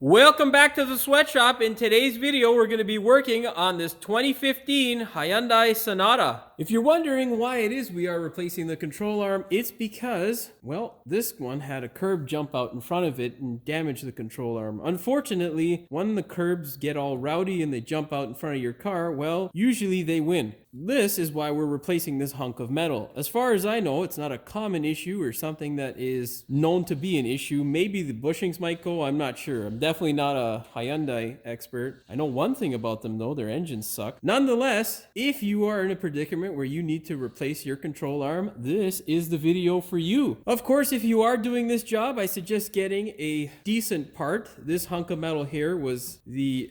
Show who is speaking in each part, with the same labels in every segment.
Speaker 1: Welcome back to the sweatshop. In today's video, we're going to be working on this 2015 Hyundai Sonata. If you're wondering why it is we are replacing the control arm, it's because, well, this one had a curb jump out in front of it and damage the control arm. Unfortunately, when the curbs get all rowdy and they jump out in front of your car, well, usually they win. This is why we're replacing this hunk of metal. As far as I know, it's not a common issue or something that is known to be an issue. Maybe the bushings might go, I'm not sure. I'm definitely not a Hyundai expert. I know one thing about them though, their engines suck. Nonetheless, if you are in a predicament where you need to replace your control arm, this is the video for you. Of course, if you are doing this job, I suggest getting a decent part. This hunk of metal here was the,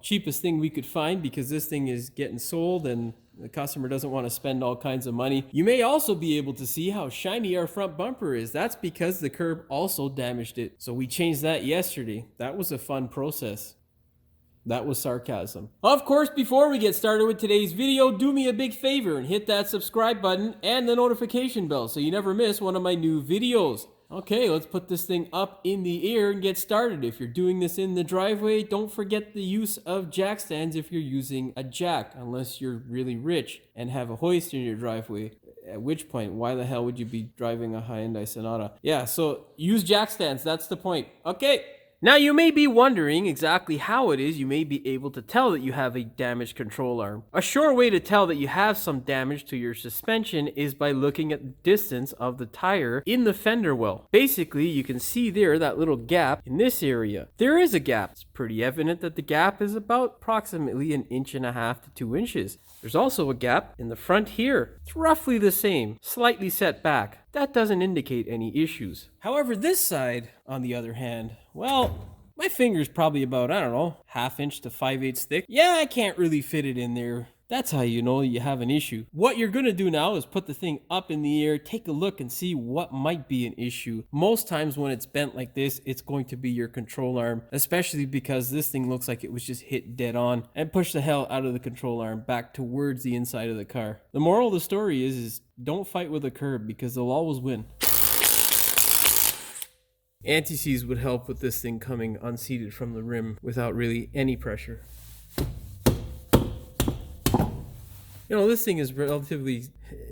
Speaker 1: cheapest thing we could find because this thing is getting sold and the customer doesn't want to spend all kinds of money. You may also be able to see how shiny our front bumper is. That's because the curb also damaged it. So we changed that yesterday. That was a fun process. That was sarcasm. Of course, before we get started with today's video, do me a big favor and hit that subscribe button and the notification bell so you never miss one of my new videos. Okay, let's put this thing up in the air and get started. If you're doing this in the driveway, don't forget the use of jack stands if you're using a jack, unless you're really rich and have a hoist in your driveway. At which point, why the hell would you be driving a Hyundai Sonata? Yeah, so use jack stands, that's the point. Okay. Now you may be wondering exactly how it is you may be able to tell that you have a damaged control arm. A sure way to tell that you have some damage to your suspension is by looking at the distance of the tire in the fender well. Basically, you can see there that little gap in this area. There is a gap. It's pretty evident that the gap is about approximately 1.5 inches to 2 inches. There's also a gap in the front here. It's roughly the same, slightly set back. That doesn't indicate any issues. However, this side, on the other hand, well, my finger's probably about, I don't know, 1/2 inch to 5/8 thick. Yeah, I can't really fit it in there. That's how you know you have an issue. What you're gonna do now is put the thing up in the air, take a look and see what might be an issue. Most times when it's bent like this, it's going to be your control arm, especially because this thing looks like it was just hit dead on and push the hell out of the control arm back towards the inside of the car. The moral of the story is don't fight with a curb because they'll always win. Anti-seize would help with this thing coming unseated from the rim without really any pressure. You know, this thing is relatively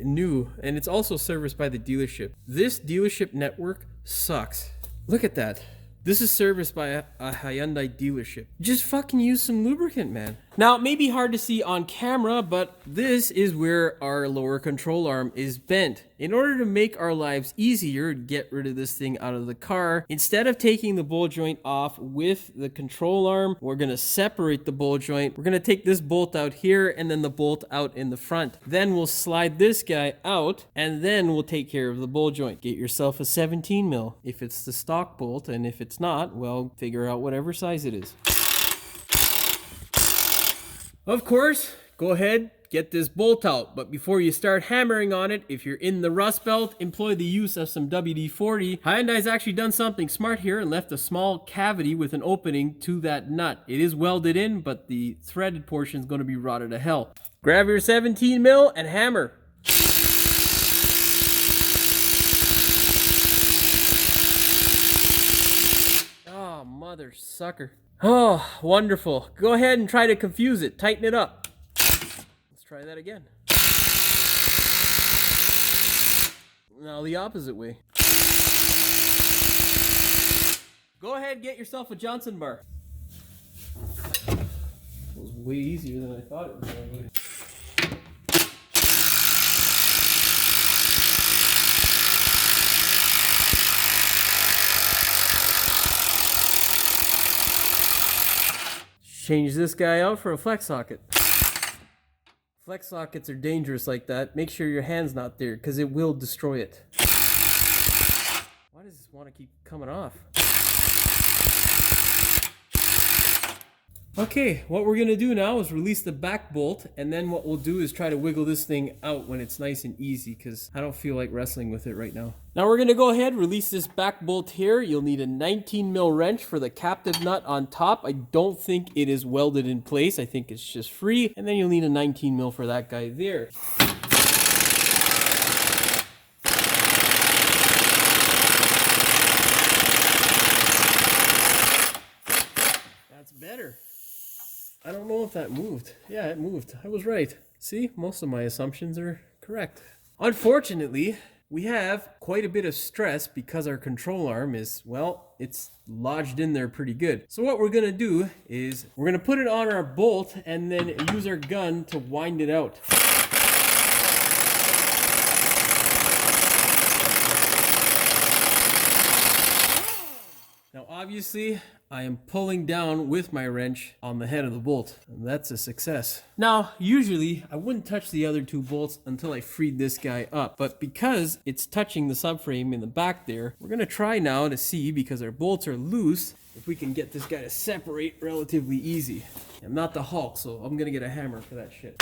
Speaker 1: new and it's also serviced by the dealership. This dealership network sucks. Look at that. This is serviced by a Hyundai dealership. Just fucking use some lubricant, man. Now, it may be hard to see on camera, but this is where our lower control arm is bent. In order to make our lives easier, get rid of this thing out of the car, instead of taking the ball joint off with the control arm, we're gonna separate the ball joint. We're gonna take this bolt out here and then the bolt out in the front. Then we'll slide this guy out and then we'll take care of the ball joint. Get yourself a 17 mil if it's the stock bolt, and if it's not, well, figure out whatever size it is. Of course, go ahead, get this bolt out, but before you start hammering on it, if you're in the rust belt, employ the use of some WD-40. Hyundai's actually done something smart here and left a small cavity with an opening to that nut. It is welded in, but the threaded portion is going to be rotted to hell. Grab your 17 mil and hammer. Oh, mother sucker. Oh, wonderful. Go ahead and try to confuse it. Tighten it up. Let's try that again. Now the opposite way. Go ahead, get yourself a Johnson bar. It was way easier than I thought it was going to be. Change this guy out for a flex socket. Flex sockets are dangerous like that. Make sure your hand's not there because it will destroy it. Why does this want to keep coming off? Okay, what we're gonna do now is release the back bolt, and then what we'll do is try to wiggle this thing out when it's nice and easy, because I don't feel like wrestling with it right now. Now we're gonna go ahead, release this back bolt here. You'll need a 19 mil wrench for the captive nut on top. I don't think it is welded in place. I think it's just free. And then you'll need a 19 mil for that guy there. Better. I don't know if that moved. Yeah, it moved. I was right. See, most of my assumptions are correct. Unfortunately, we have quite a bit of stress because our control arm is, well, it's lodged in there pretty good. So what we're gonna do is we're gonna put it on our bolt and then use our gun to wind it out. Now obviously, I am pulling down with my wrench on the head of the bolt, and that's a success. Now, usually I wouldn't touch the other two bolts until I freed this guy up, but because it's touching the subframe in the back there, we're gonna try now to see, because our bolts are loose, if we can get this guy to separate relatively easy. I'm not the Hulk, so I'm gonna get a hammer for that shit.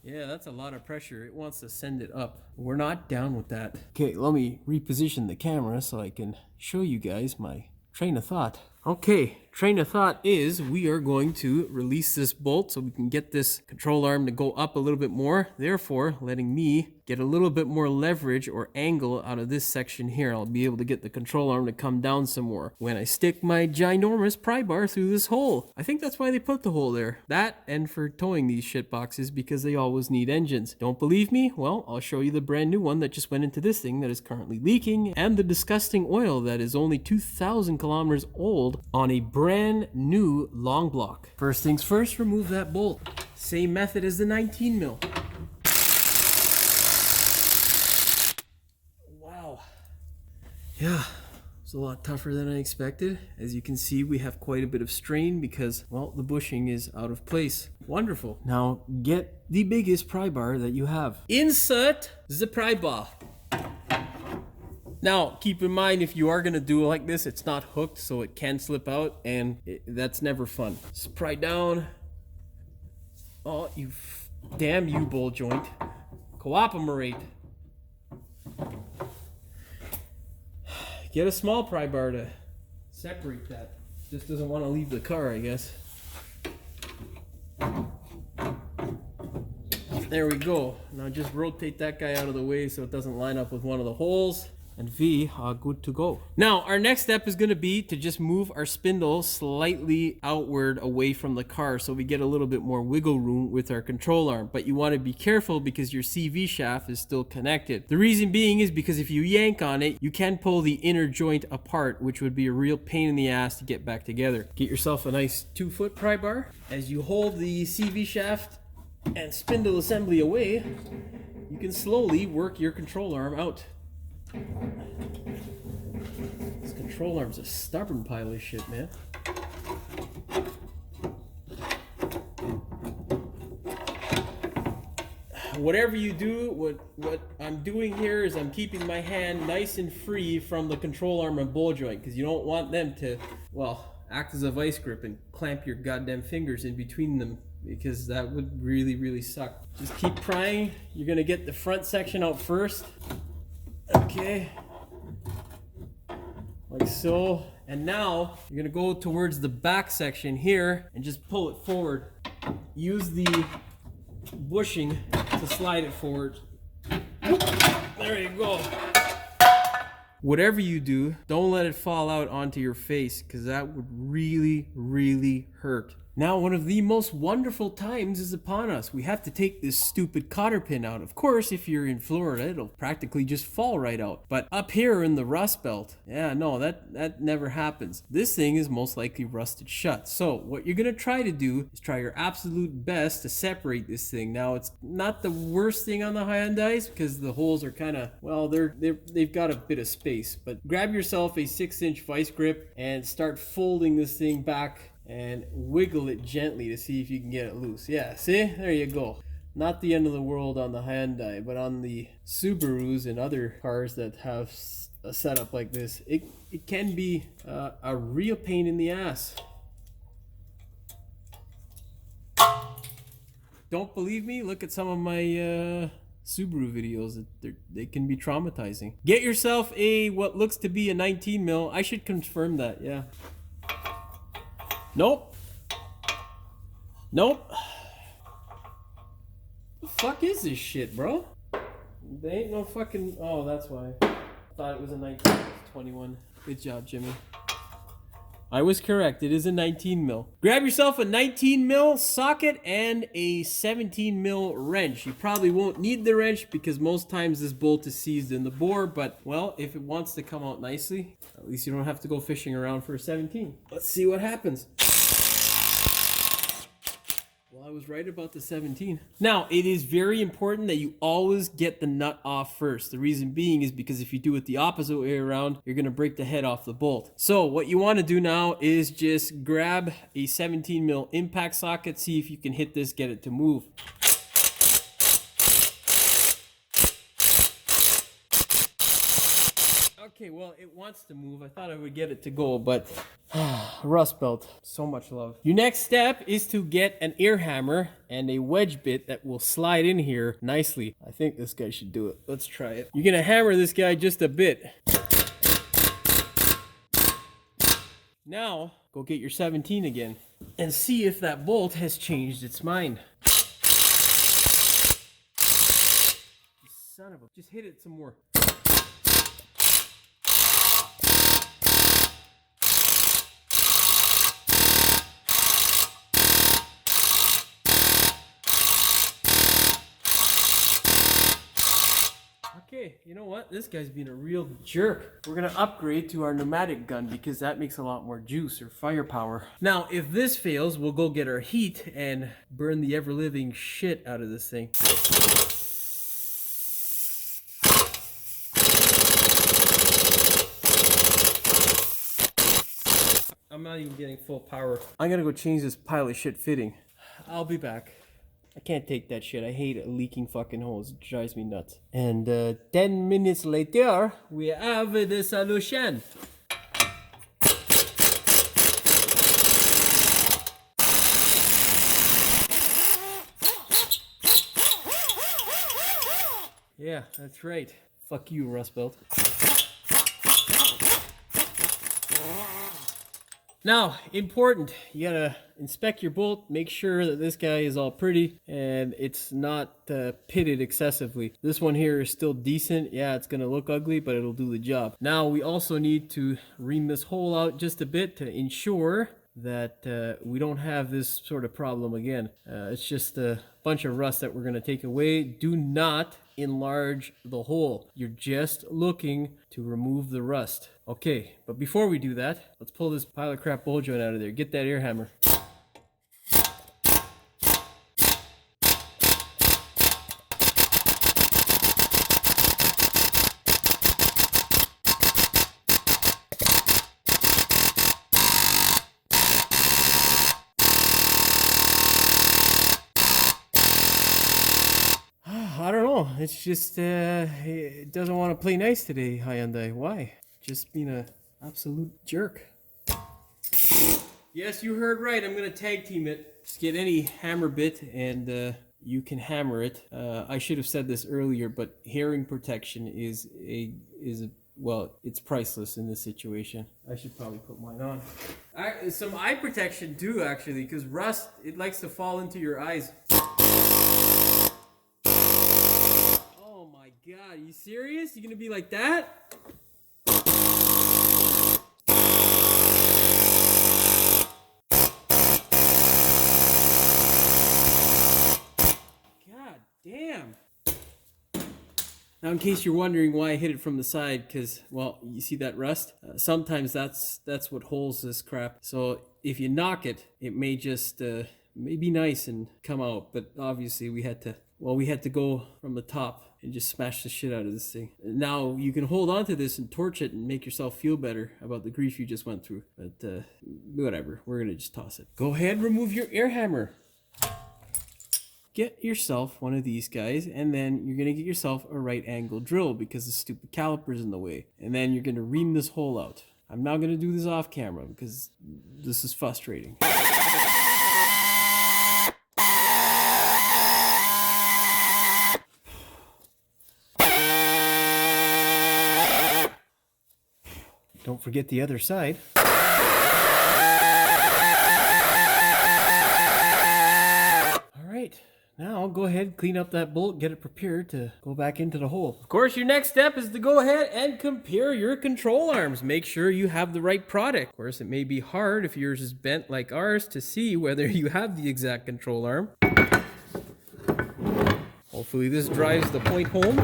Speaker 1: Yeah, that's a lot of pressure. It wants to send it up. We're not down with that. Okay, let me reposition the camera so I can show you guys my train of thought. Okay, train of thought is we are going to release this bolt so we can get this control arm to go up a little bit more, therefore letting me get a little bit more leverage or angle out of this section here. I'll be able to get the control arm to come down some more when I stick my ginormous pry bar through this hole. I think that's why they put the hole there. That and for towing these shit boxes because they always need engines. Don't believe me? Well, I'll show you the brand new one that just went into this thing that is currently leaking, and the disgusting oil that is only 2,000 kilometers old on a brand new long block. First things first, remove that bolt. Same method as the 19 mil. Wow. Yeah, it's a lot tougher than I expected. As you can see, we have quite a bit of strain because, well, the bushing is out of place. Wonderful. Now get the biggest pry bar that you have. Insert the pry bar. Now, keep in mind, if you are going to do it like this, it's not hooked, so it can slip out, and that's never fun. Just pry down. Oh, damn you, ball joint. Cooperate. Get a small pry bar to separate that. Just doesn't want to leave the car, I guess. There we go. Now just rotate that guy out of the way so it doesn't line up with one of the holes. And we are good to go. Now, our next step is going to be to just move our spindle slightly outward away from the car so we get a little bit more wiggle room with our control arm. But you want to be careful because your CV shaft is still connected. The reason being is because if you yank on it, you can pull the inner joint apart, which would be a real pain in the ass to get back together. Get yourself a nice 2-foot pry bar. As you hold the CV shaft and spindle assembly away, you can slowly work your control arm out. This control arm's a stubborn pile of shit, man. Whatever you do, what I'm doing here is I'm keeping my hand nice and free from the control arm and ball joint because you don't want them to, well, act as a vice grip and clamp your goddamn fingers in between them, because that would really, really suck. Just keep prying. You're gonna get the front section out first. Okay, like so, and now you're gonna go towards the back section here and just pull it forward. Use the bushing to slide it forward. There you go. Whatever you do, don't let it fall out onto your face because that would really, really hurt. Now, one of the most wonderful times is upon us. We have to take this stupid cotter pin out. Of course, if you're in Florida, it'll practically just fall right out. But up here in the Rust Belt, yeah, no, that never happens. This thing is most likely rusted shut. So what you're gonna try to do is try your absolute best to separate this thing. Now, it's not the worst thing on the Hyundais because the holes are kind of, well, they've got a bit of space. But grab yourself a 6-inch vice grip and start folding this thing back and wiggle it gently to see if you can get it loose. Yeah, see? There you go. Not the end of the world on the Hyundai, but on the Subarus and other cars that have a setup like this, it can be a real pain in the ass. Don't believe me? Look at some of my Subaru videos. They can be traumatizing. Get yourself what looks to be a 19 mil. I should confirm that, yeah. Nope. Nope. The fuck is this shit, bro? There ain't no fucking... Oh, that's why. I thought it was a 19, it's 21. Good job, Jimmy. I was correct. It is a 19 mil. Grab yourself a 19 mil socket and a 17 mil wrench. You probably won't need the wrench because most times this bolt is seized in the bore, but well, if it wants to come out nicely, at least you don't have to go fishing around for a 17. Let's see what happens. Well, I was right about the 17. Now, it is very important that you always get the nut off first. The reason being is because if you do it the opposite way around, you're going to break the head off the bolt. So what you want to do now is just grab a 17 mil impact socket, see if you can hit this, get it to move. Okay, well, it wants to move. I thought I would get it to go, but rust belt, so much love. Your next step is to get an air hammer and a wedge bit that will slide in here nicely. I think this guy should do it. Let's try it. You're gonna hammer this guy just a bit. Now, go get your 17 again and see if that bolt has changed its mind. Son of a... Just hit it some more. Okay, you know what? This guy's being a real jerk. We're gonna upgrade to our pneumatic gun because that makes a lot more juice or firepower. Now, if this fails, we'll go get our heat and burn the ever-living shit out of this thing. I'm not even getting full power. I'm gonna go change this pile of shit fitting. I'll be back. I can't take that shit. I hate a leaking fucking hose. It drives me nuts. And 10 minutes later, we have the solution. Yeah, that's right. Fuck you, Rust Belt. Now, important, you gotta inspect your bolt, make sure that this guy is all pretty and it's not pitted excessively. This one here is still decent. Yeah, it's gonna look ugly, but it'll do the job. Now, we also need to ream this hole out just a bit to ensure that we don't have this sort of problem again. It's just a bunch of rust that we're gonna take away. Do not enlarge the hole. You're just looking to remove the rust. Okay, but before we do that, let's pull this pile of crap bolt joint out of there. Get that air hammer. I don't know. It's just, it doesn't want to play nice today, Hyundai. Why? Just being an absolute jerk. Yes, you heard right. I'm going to tag team it. Just get any hammer bit and you can hammer it. I should have said this earlier, but hearing protection is well, it's priceless in this situation. I should probably put mine on. Some eye protection too, actually, because rust, it likes to fall into your eyes. God, are you serious? You gonna be like that? God damn. Now, in case you're wondering why I hit it from the side, because, well, you see that rust? Sometimes that's what holds this crap. So if you knock it, it may just may be nice and come out. But obviously we had to go from the top and just smash the shit out of this thing. Now you can hold on to this and torch it and make yourself feel better about the grief you just went through. But whatever, we're gonna just toss it. Go ahead, remove your air hammer. Get yourself one of these guys, and then you're gonna get yourself a right angle drill because the stupid caliper's in the way. And then you're gonna ream this hole out. I'm not gonna do this off camera because this is frustrating. Don't forget the other side. All right, Now go ahead, clean up that bolt, get it prepared to go back into the hole. Of course, your next step is to go ahead and compare your control arms. Make sure you have the right product. Of course, it may be hard if yours is bent like ours to see whether you have the exact control arm. Hopefully this drives the point home.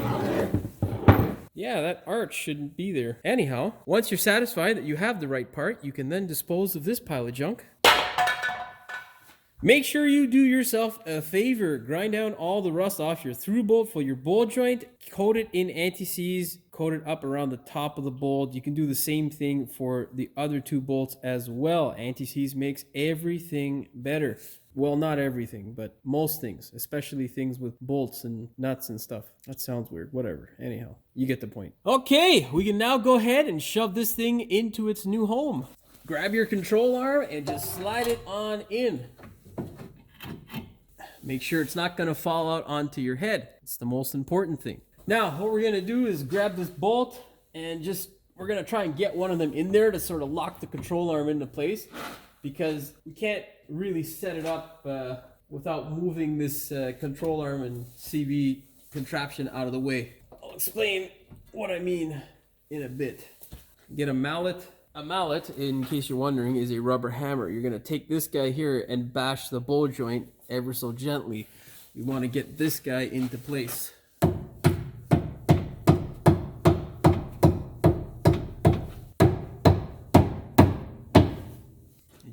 Speaker 1: Yeah, that arch shouldn't be there. Anyhow, once you're satisfied that you have the right part, you can then dispose of this pile of junk. Make sure you do yourself a favor. Grind down all the rust off your through bolt for your bolt joint. Coat it in anti-seize. Coat it up around the top of the bolt. You can do the same thing for the other two bolts as well. Anti-seize makes everything better. Well, not everything, but most things, especially things with bolts and nuts and stuff. That sounds weird. Whatever. Anyhow, you get the point. Okay, we can now go ahead and shove this thing into its new home. Grab your control arm and just slide it on in. Make sure it's not going to fall out onto your head. It's the most important thing. Now, what we're going to do is grab this bolt and we're going to try and get one of them in there to sort of lock the control arm into place, because we can't really set it up without moving this control arm and CV contraption out of the way. I'll explain what I mean in a bit. Get a mallet. A mallet, in case you're wondering, is a rubber hammer. You're going to take this guy here and bash the bolt joint ever so gently. We want to get this guy into place. As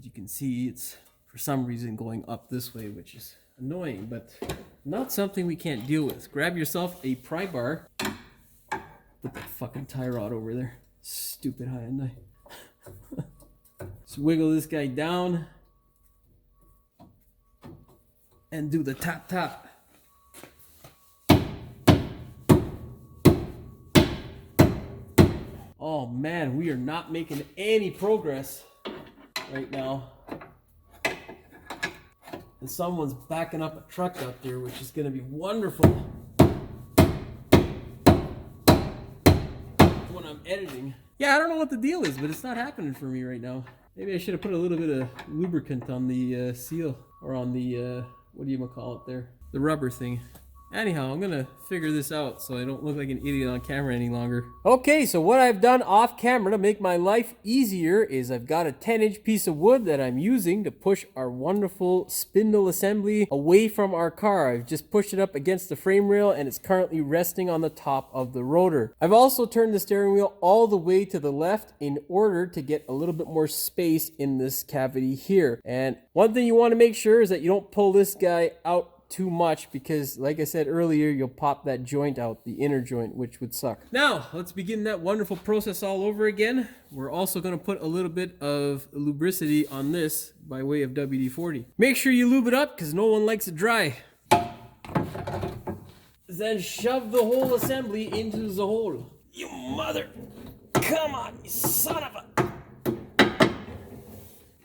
Speaker 1: you can see, it's for some reason going up this way, which is annoying, but not something we can't deal with. Grab yourself a pry bar. Put that fucking tie rod over there. Stupid Hyundai. Just wiggle this guy down and do the tap tap. Oh man, we are not making any progress right now. And someone's backing up a truck out there, which is going to be wonderful when I'm editing. Yeah, I don't know what the deal is, but it's not happening for me right now. Maybe I should have put a little bit of lubricant on the seal, or on the, what do you call it there? The rubber thing. Anyhow, I'm gonna figure this out so I don't look like an idiot on camera any longer. Okay, so what I've done off camera to make my life easier is I've got a 10-inch piece of wood that I'm using to push our wonderful spindle assembly away from our car. I've just pushed it up against the frame rail and it's currently resting on the top of the rotor. I've also turned the steering wheel all the way to the left in order to get a little bit more space in this cavity here. And one thing you want to make sure is that you don't pull this guy out too much, because like I said earlier, you'll pop that joint out, the inner joint, which would suck. Now let's begin that wonderful process all over again. We're also going to put a little bit of lubricity on this by way of WD-40. Make sure you lube it up because no one likes it dry. Then shove the whole assembly into the hole. You mother, come on, you son of a...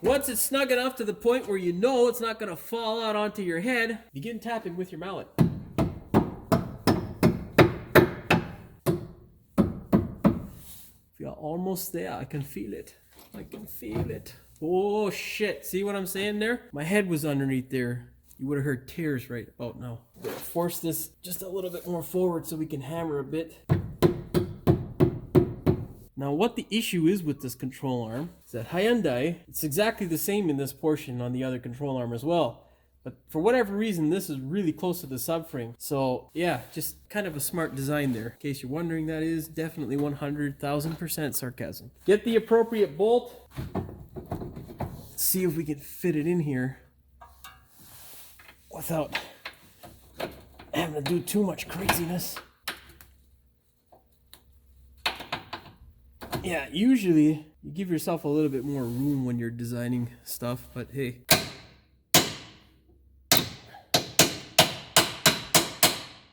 Speaker 1: Once it's snug enough to the point where you know it's not going to fall out onto your head, begin tapping with your mallet. We are almost there. I can feel it. I can feel it. Oh shit. See what I'm saying there? My head was underneath there. You would have heard tears right about now. Force this just a little bit more forward so we can hammer a bit. Now what the issue is with this control arm is that Hyundai, it's exactly the same in this portion on the other control arm as well. But for whatever reason, this is really close to the subframe. So yeah, just kind of a smart design there. In case you're wondering, that is definitely 100,000% sarcasm. Get the appropriate bolt. See if we can fit it in here without having to do too much craziness. Yeah, usually you give yourself a little bit more room when you're designing stuff, but hey.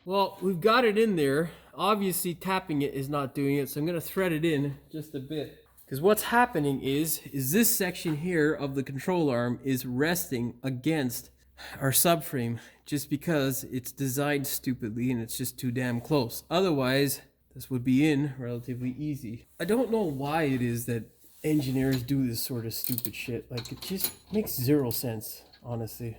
Speaker 1: Well, we've got it in there. Obviously tapping it is not doing it, so I'm going to thread it in just a bit. Because what's happening is this section here of the control arm is resting against our subframe just because it's designed stupidly and it's just too damn close. Otherwise, this would be in relatively easy. I don't know why it is that engineers do this sort of stupid shit. Like, it just makes zero sense, honestly.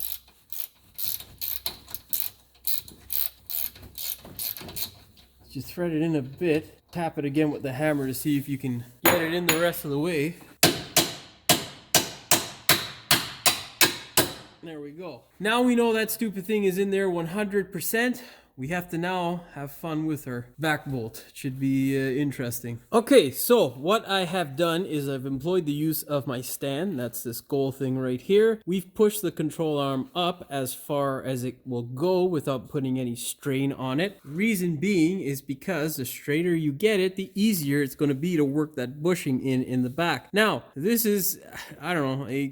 Speaker 1: Just thread it in a bit, tap it again with the hammer to see if you can get it in the rest of the way. There we go. Now we know that stupid thing is in there 100%. We have to now have fun with our back bolt. It should be interesting. Okay, so what I have done is I've employed the use of my stand. That's this gold thing right here. We've pushed the control arm up as far as it will go without putting any strain on it. Reason being is because the straighter you get it, the easier it's going to be to work that bushing in the back. Now, this is, I don't know,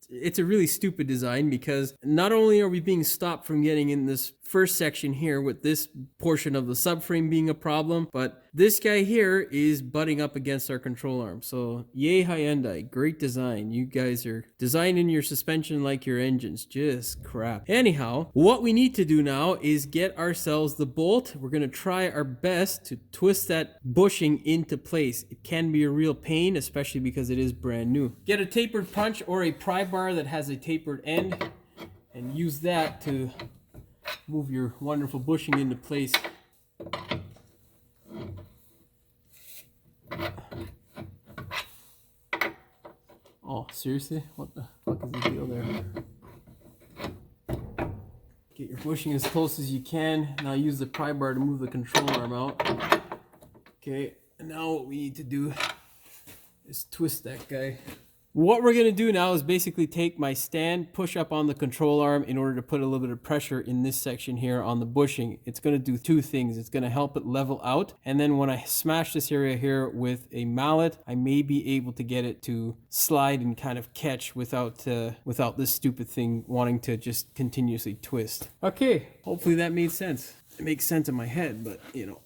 Speaker 1: it's a really stupid design because not only are we being stopped from getting in this first section here with this portion of the subframe being a problem, but this guy here is butting up against our control arm. So yay Hyundai, great design. You guys are designing your suspension like your engines, just crap. Anyhow, what we need to do now is get ourselves the bolt. We're gonna try our best to twist that bushing into place. It can be a real pain, especially because it is brand new. Get a tapered punch or a pry bar that has a tapered end and use that to move your wonderful bushing into place. Oh, seriously? What the fuck is the deal there? Get your bushing as close as you can. Now use the pry bar to move the control arm out. Okay, and now what we need to do is twist that guy. What we're going to do now is basically take my stand, push up on the control arm in order to put a little bit of pressure in this section here on the bushing. It's going to do two things. It's going to help it level out. And then when I smash this area here with a mallet, I may be able to get it to slide and kind of catch without this stupid thing wanting to just continuously twist. Okay, hopefully that made sense. It makes sense in my head, but you know.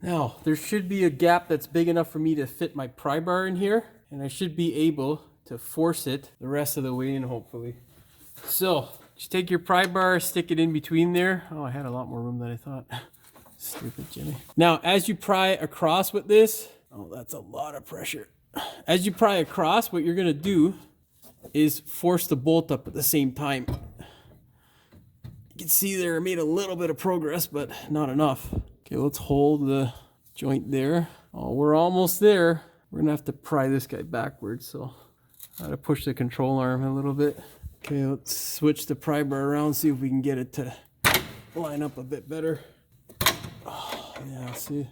Speaker 1: Now, there should be a gap that's big enough for me to fit my pry bar in here, and I should be able to force it the rest of the way in, hopefully. So, just take your pry bar, stick it in between there. Oh, I had a lot more room than I thought. Stupid Jimmy. Now, as you pry across with this, oh, that's a lot of pressure. As you pry across, what you're gonna do is force the bolt up at the same time. You can see there I made a little bit of progress, but not enough. Okay, let's hold the joint there. Oh, we're almost there. We're gonna have to pry this guy backwards, so I gotta push the control arm a little bit. Okay, let's switch the pry bar around, see if we can get it to line up a bit better. Oh, yeah, see,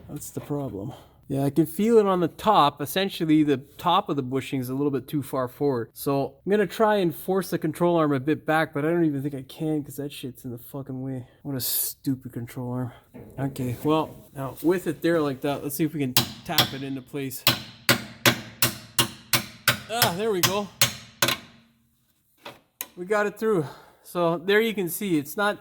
Speaker 1: that's the problem. Yeah, I can feel it on the top. Essentially, the top of the bushing is a little bit too far forward. So I'm gonna try and force the control arm a bit back, but I don't even think I can because that shit's in the fucking way. What a stupid control arm. Okay, well, now with it there like that, let's see if we can tap it into place. Ah, there we go. We got it through. So there you can see, it's not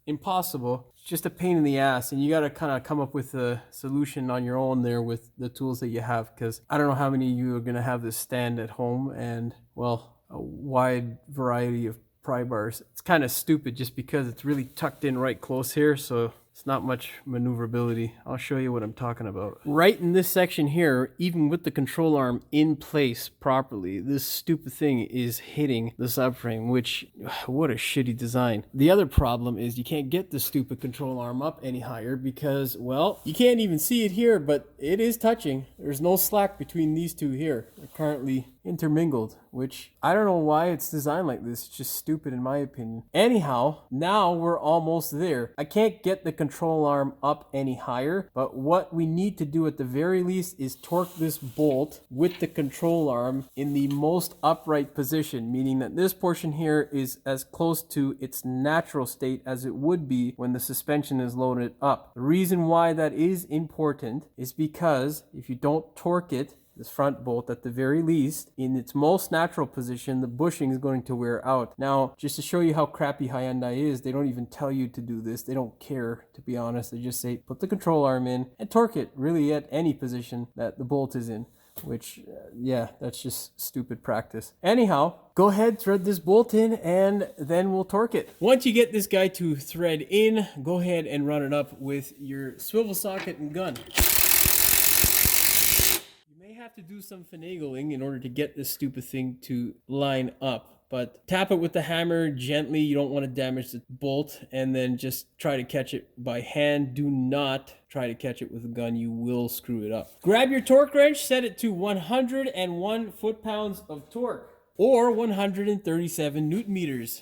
Speaker 1: impossible. Just a pain in the ass, and you got to kind of come up with a solution on your own there with the tools that you have, because I don't know how many of you are going to have this stand at home and, well, a wide variety of pry bars. It's kind of stupid just because it's really tucked in right close here, so it's not much maneuverability. I'll show you what I'm talking about. Right in this section here, even with the control arm in place properly, this stupid thing is hitting the subframe, which, what a shitty design. The other problem is you can't get the stupid control arm up any higher because, well, you can't even see it here, but it is touching. There's no slack between these two here. They're currently intermingled, which I don't know why it's designed like this. It's just stupid in my opinion. Anyhow, now we're almost there. I can't get the control arm up any higher, but what we need to do at the very least is torque this bolt with the control arm in the most upright position, meaning that this portion here is as close to its natural state as it would be when the suspension is loaded up. The reason why that is important is because if you don't torque it, this front bolt at the very least, in its most natural position, the bushing is going to wear out. Now, just to show you how crappy Hyundai is, they don't even tell you to do this. They don't care, to be honest. They just say, put the control arm in and torque it really at any position that the bolt is in. which, yeah, that's just stupid practice. Anyhow, go ahead, thread this bolt in, and then we'll torque it. Once you get this guy to thread in, go ahead and run it up with your swivel socket and gun. You may have to do some finagling in order to get this stupid thing to line up. But tap it with the hammer gently. You don't want to damage the bolt, and then just try to catch it by hand. Do not try to catch it with a gun. You will screw it up. Grab your torque wrench, set it to 101 foot-pounds of torque, or 137 newton meters.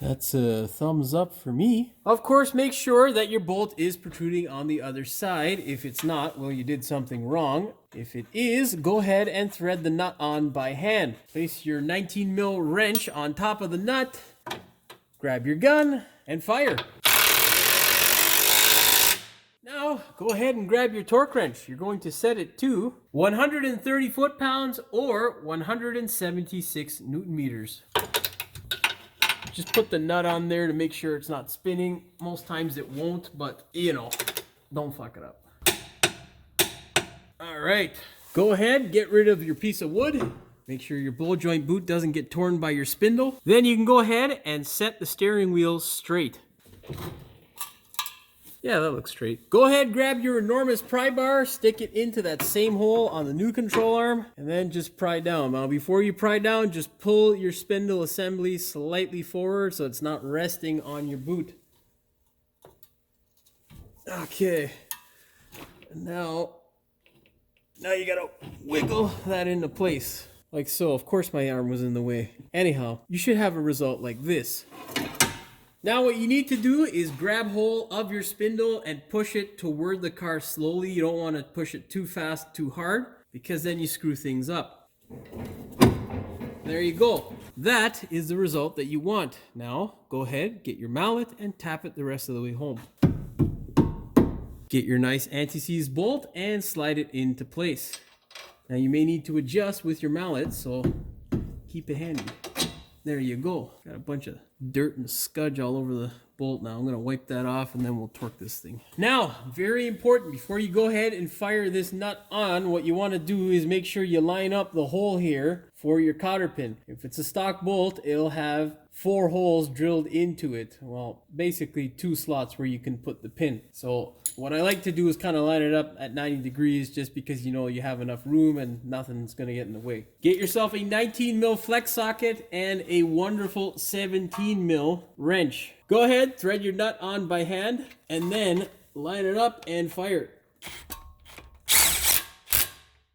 Speaker 1: That's a thumbs up for me. Of course, make sure that your bolt is protruding on the other side. If it's not, well, you did something wrong. If it is, go ahead and thread the nut on by hand. Place your 19 mil wrench on top of the nut, grab your gun, and fire. Now, go ahead and grab your torque wrench. You're going to set it to 130 foot-pounds or 176 newton meters. Just put the nut on there to make sure it's not spinning. Most times it won't, but you know, don't fuck it up. All right, go ahead, get rid of your piece of wood. Make sure your ball joint boot doesn't get torn by your spindle. Then you can go ahead and set the steering wheel straight. Yeah, that looks straight. Go ahead, grab your enormous pry bar, stick it into that same hole on the new control arm, and then just pry down. Now, before you pry down, just pull your spindle assembly slightly forward so it's not resting on your boot. Okay. Now you gotta wiggle that into place, like so. Of course my arm was in the way. Anyhow, you should have a result like this. Now what you need to do is grab hold of your spindle and push it toward the car slowly. You don't want to push it too fast, too hard, because then you screw things up. There you go. That is the result that you want. Now, go ahead, get your mallet and tap it the rest of the way home. Get your nice anti-seize bolt and slide it into place. Now you may need to adjust with your mallet, so keep it handy. There you go. Got a bunch of dirt and scudge all over the bolt now. I'm going to wipe that off and then we'll torque this thing. Now, very important, before you go ahead and fire this nut on, what you want to do is make sure you line up the hole here for your cotter pin. If it's a stock bolt, it'll have 4 holes drilled into it. Well, basically 2 slots where you can put the pin. So what I like to do is kind of line it up at 90 degrees just because you know you have enough room and nothing's going to get in the way. Get yourself a 19 mil flex socket and a wonderful 17 mil wrench. Go ahead, thread your nut on by hand and then line it up and fire it.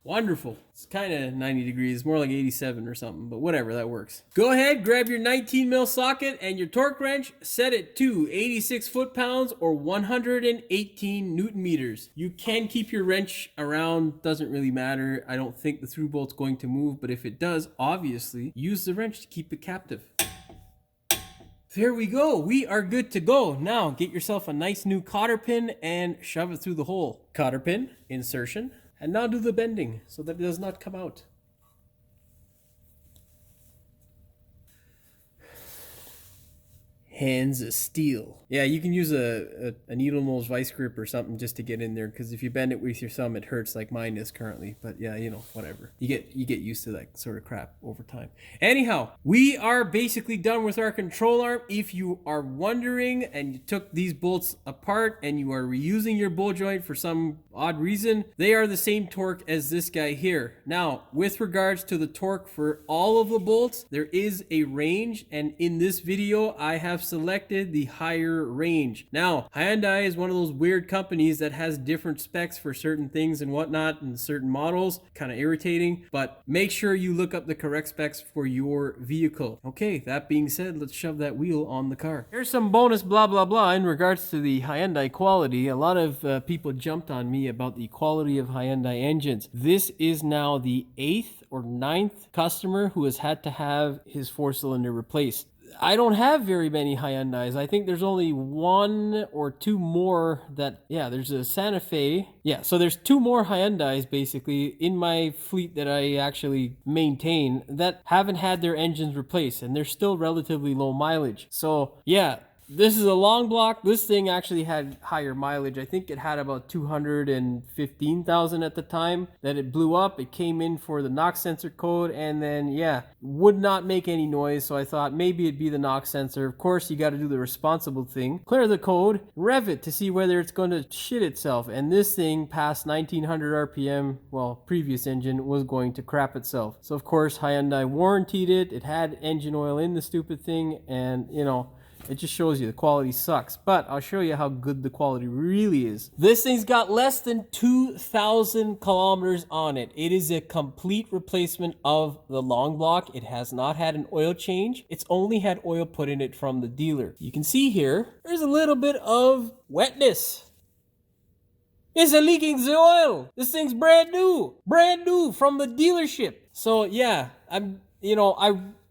Speaker 1: Wonderful. It's kind of 90 degrees, more like 87 or something, but whatever, that works. Go ahead, grab your 19 mil socket and your torque wrench, set it to 86 foot-pounds or 118 newton meters. You can keep your wrench around, doesn't really matter. I don't think the through bolt's going to move, but if it does, obviously, use the wrench to keep it captive. There we go. We are good to go. Now, get yourself a nice new cotter pin and shove it through the hole. Cotter pin, insertion. And now do the bending so that it does not come out. Hands of steel. Yeah, you can use a needle nose vice grip or something just to get in there, because if you bend it with your thumb, it hurts like mine is currently. But yeah, you know, whatever. You get used to that sort of crap over time. Anyhow, we are basically done with our control arm. If you are wondering and you took these bolts apart and you are reusing your ball joint for some odd reason, they are the same torque as this guy here. Now, with regards to the torque for all of the bolts, there is a range, and in this video, I have selected the higher range. Now, Hyundai is one of those weird companies that has different specs for certain things and whatnot and certain models. Kind of irritating, but make sure you look up the correct specs for your vehicle. Okay, that being said, let's shove that wheel on the car. Here's some bonus blah blah blah in regards to the Hyundai quality. A lot of people jumped on me about the quality of Hyundai engines. This is now the 8th or 9th customer who has had to have his 4-cylinder replaced. I don't have very many Hyundais. I think there's only 1 or 2 more that, yeah, there's a Santa Fe. Yeah, so there's 2 more Hyundais basically in my fleet that I actually maintain that haven't had their engines replaced, and they're still relatively low mileage. So yeah, This is a long block. This thing actually had higher mileage. I think it had about 215,000 at the time that it blew up. It came in for the knock sensor code, and then yeah, would not make any noise. So I thought maybe it'd be the knock sensor. Of course, you got to do the responsible thing. Clear the code, rev it to see whether it's going to shit itself. And this thing past 1900 RPM, well, previous engine was going to crap itself. So of course, Hyundai warrantied it. It had engine oil in the stupid thing, and you know, it just shows you the quality sucks, but I'll show you how good the quality really is. This thing's got less than 2,000 kilometers on it. It is a complete replacement of the long block. It has not had an oil change. It's only had oil put in it from the dealer. You can see here, there's a little bit of wetness. It's a leaking the oil. This thing's brand new from the dealership. So yeah, I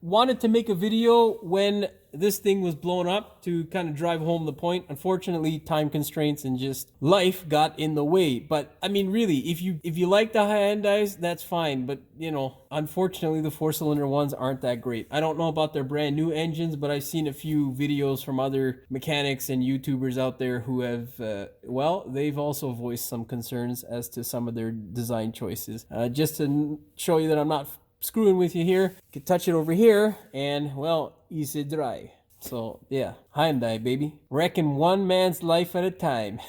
Speaker 1: wanted to make a video when this thing was blown up to kind of drive home the point. Unfortunately, time constraints and just life got in the way. But I mean, really, if you like the Hyundais, that's fine. But you know, unfortunately, the 4-cylinder ones aren't that great. I don't know about their brand new engines, but I've seen a few videos from other mechanics and YouTubers out there who have, they've also voiced some concerns as to some of their design choices. Just to show you that I'm not screwing with you here, you can touch it over here and, well, easy dry. So yeah, Hyundai, baby. Wrecking one man's life at a time.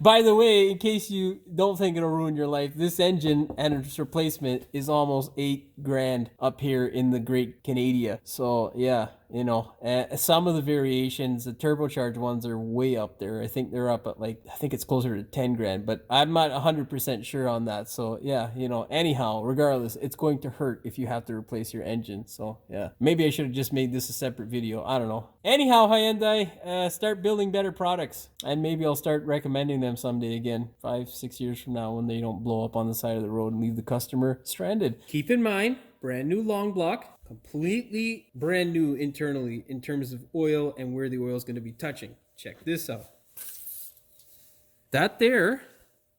Speaker 1: By the way, in case you don't think it'll ruin your life, this engine and its replacement is almost $8,000 up here in the Great Canada. So yeah, you know, some of the variations, the turbocharged ones are way up there. I think they're up at I think it's closer to $10,000, but I'm not 100% sure on that. So yeah, you know, anyhow, regardless, it's going to hurt if you have to replace your engine. So yeah, maybe I should have just made this a separate video. I don't know. Anyhow, Hyundai, start building better products, and maybe I'll start recommending them someday again, 5-6 years from now, when they don't blow up on the side of the road and leave the customer stranded. Keep in mind, brand new long block, completely brand new internally in terms of oil and where the oil is going to be touching. Check this out. That there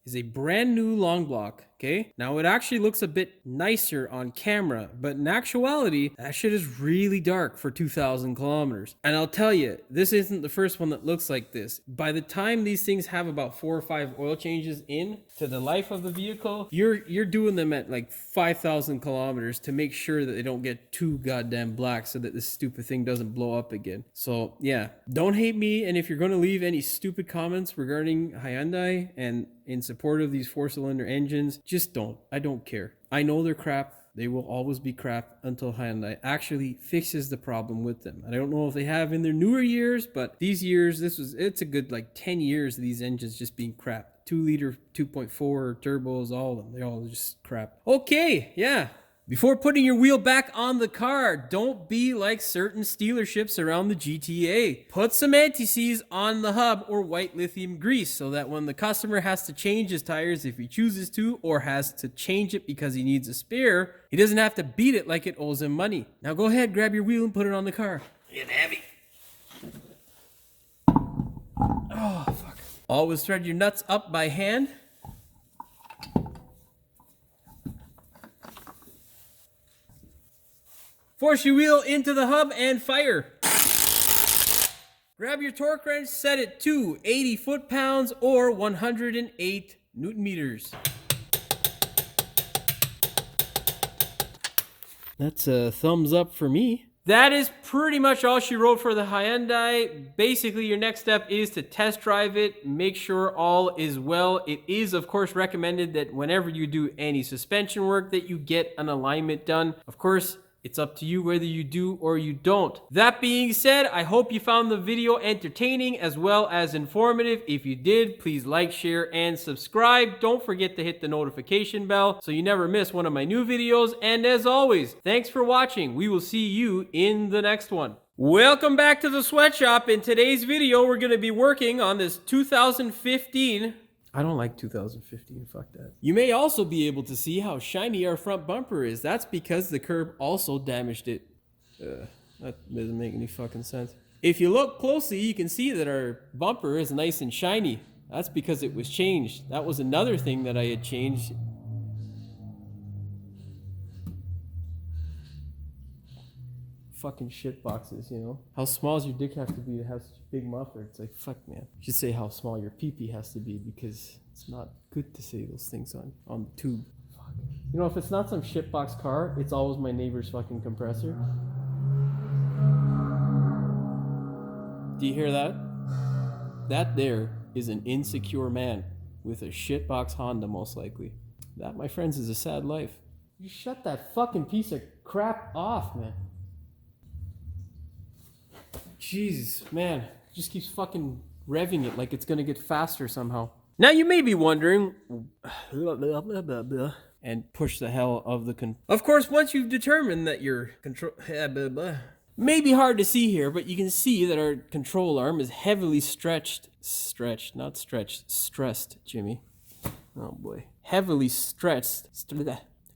Speaker 1: is a brand new long block. Okay, now it actually looks a bit nicer on camera, but in actuality, that shit is really dark for 2,000 kilometers. And I'll tell you, this isn't the first one that looks like this. By the time these things have about 4 or 5 oil changes in to the life of the vehicle, you're doing them at like 5,000 kilometers to make sure that they don't get too goddamn black so that this stupid thing doesn't blow up again. So yeah, don't hate me. And if you're going to leave any stupid comments regarding Hyundai and in support of these 4-cylinder engines, just don't. I don't care. I know they're crap. They will always be crap until Hyundai actually fixes the problem with them. I don't know if they have in their newer years, but these years, it's a good 10 years of these engines just being crap. 2-liter, 2.4 turbos, all of them. They're all just crap. Okay, yeah. Before putting your wheel back on the car, don't be like certain dealerships around the GTA. Put some anti-seize on the hub or white lithium grease so that when the customer has to change his tires if he chooses to, or has to change it because he needs a spare, he doesn't have to beat it like it owes him money. Now go ahead, grab your wheel and put it on the car. It's heavy. Oh, fuck. Always thread your nuts up by hand. Force your wheel into the hub and fire. Grab your torque wrench, set it to 80 foot-pounds or 108 newton meters. That's a thumbs up for me. That is pretty much all she wrote for the Hyundai. Basically, your next step is to test drive it, make sure all is well. It is, of course, recommended that whenever you do any suspension work that you get an alignment done. Of course, it's up to you whether you do or you don't. That being said, I hope you found the video entertaining as well as informative. If you did, please like, share, and subscribe. Don't forget to hit the notification bell so you never miss one of my new videos. And as always, thanks for watching. We will see you in the next one. Welcome back to the sweatshop. In today's video, we're going to be working on this 2015... I don't like 2015, fuck that. You may also be able to see how shiny our front bumper is. That's because the curb also damaged it. That doesn't make any fucking sense. If you look closely, you can see that our bumper is nice and shiny. That's because it was changed. That was another thing that I had changed. fucking shit boxes, you know? How small does your dick have to be to have such a big muffler? It's like, fuck, man. You should say how small your pee-pee has to be, because it's not good to say those things on the tube. Fuck. You know, if it's not some shitbox car, it's always my neighbor's fucking compressor. Do you hear that? That there is an insecure man with a shitbox Honda, most likely. That, my friends, is a sad life. You shut that fucking piece of crap off, man. Jesus, man. Just keeps fucking revving it like it's gonna get faster somehow. Now you may be wondering, and push the hell of the Of course, once you've determined that your control may be hard to see here, but you can see that our control arm is heavily stressed, Jimmy. Oh boy. Heavily stretched.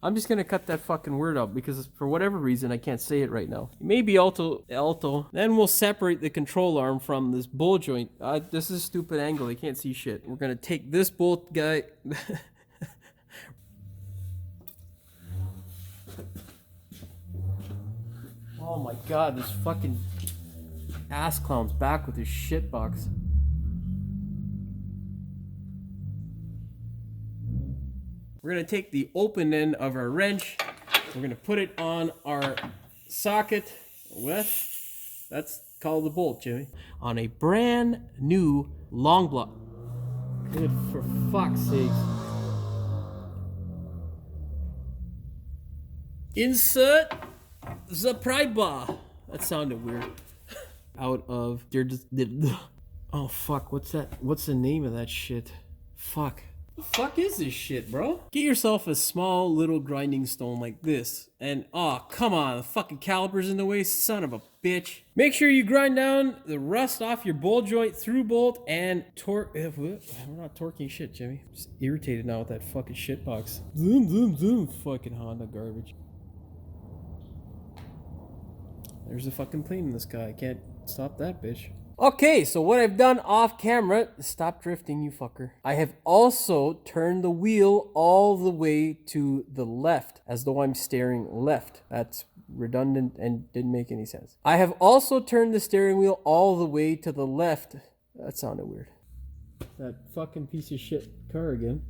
Speaker 1: I'm just gonna cut that fucking word out because for whatever reason I can't say it right now. Maybe alto. Then we'll separate the control arm from this bolt joint. This is a stupid angle. You can't see shit. We're gonna take this bolt guy. Oh my god, this fucking ass clown's back with his shit box. We're gonna take the open end of our wrench. We're gonna put it on our socket with, that's called the bolt, Jimmy, on a brand new long block. Good for fuck's sake. Insert the pry bar. That sounded weird. Out of, oh fuck, what's that? What's the name of that shit? Fuck. The fuck is this shit, bro? Get yourself a small little grinding stone like this. And, oh, come on. The fucking caliper's in the way, son of a bitch. Make sure you grind down the rust off your bolt joint, through bolt, and torque. We're not torquing shit, Jimmy. I'm just irritated now with that fucking shit box. Zoom, zoom, zoom. Fucking Honda garbage. There's a fucking plane in the sky. I can't stop that bitch. Okay, so what I've done off camera, stop drifting, you fucker. I have also turned the wheel all the way to the left, as though I'm steering left. That's redundant and didn't make any sense. I have also turned the steering wheel all the way to the left. That sounded weird. That fucking piece of shit car again.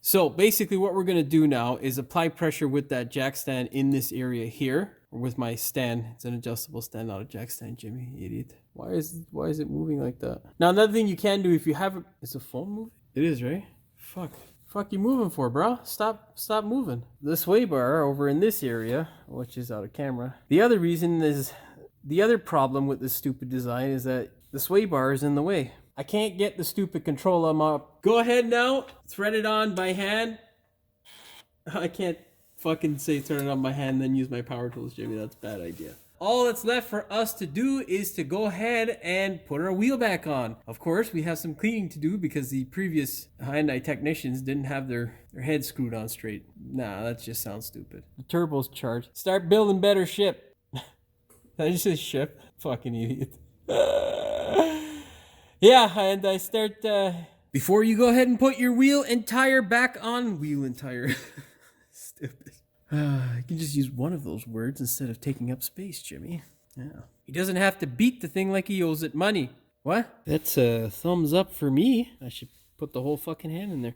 Speaker 1: So basically what we're gonna do now is apply pressure with that jack stand in this area here. With my stand. It's an adjustable stand, not a jack stand, Jimmy, you idiot. Why is it moving like that? Now another thing you can do if you have is the phone moving? It is, right? Fuck you moving for, bro? Stop moving. The sway bar over in this area, which is out of camera. The other problem with this stupid design is that the sway bar is in the way. I can't get the stupid control arm up. Go ahead now, thread it on by hand. I can't fucking say turn it on by hand then use my power tools, Jimmy. That's a bad idea. All that's left for us to do is to go ahead and put our wheel back on. Of course, we have some cleaning to do because the previous Hyundai technicians didn't have their head screwed on straight. Nah, that just sounds stupid. The turbo's charged. Start building better ship. Did I just say ship? Fucking idiot. Yeah, Hyundai, start... Before you go ahead and put your wheel and tire back on... Wheel and tire... Stupid. You can just use one of those words instead of taking up space, Jimmy. Yeah. He doesn't have to beat the thing like he owes it money. What? That's a thumbs up for me. I should put the whole fucking hand in there.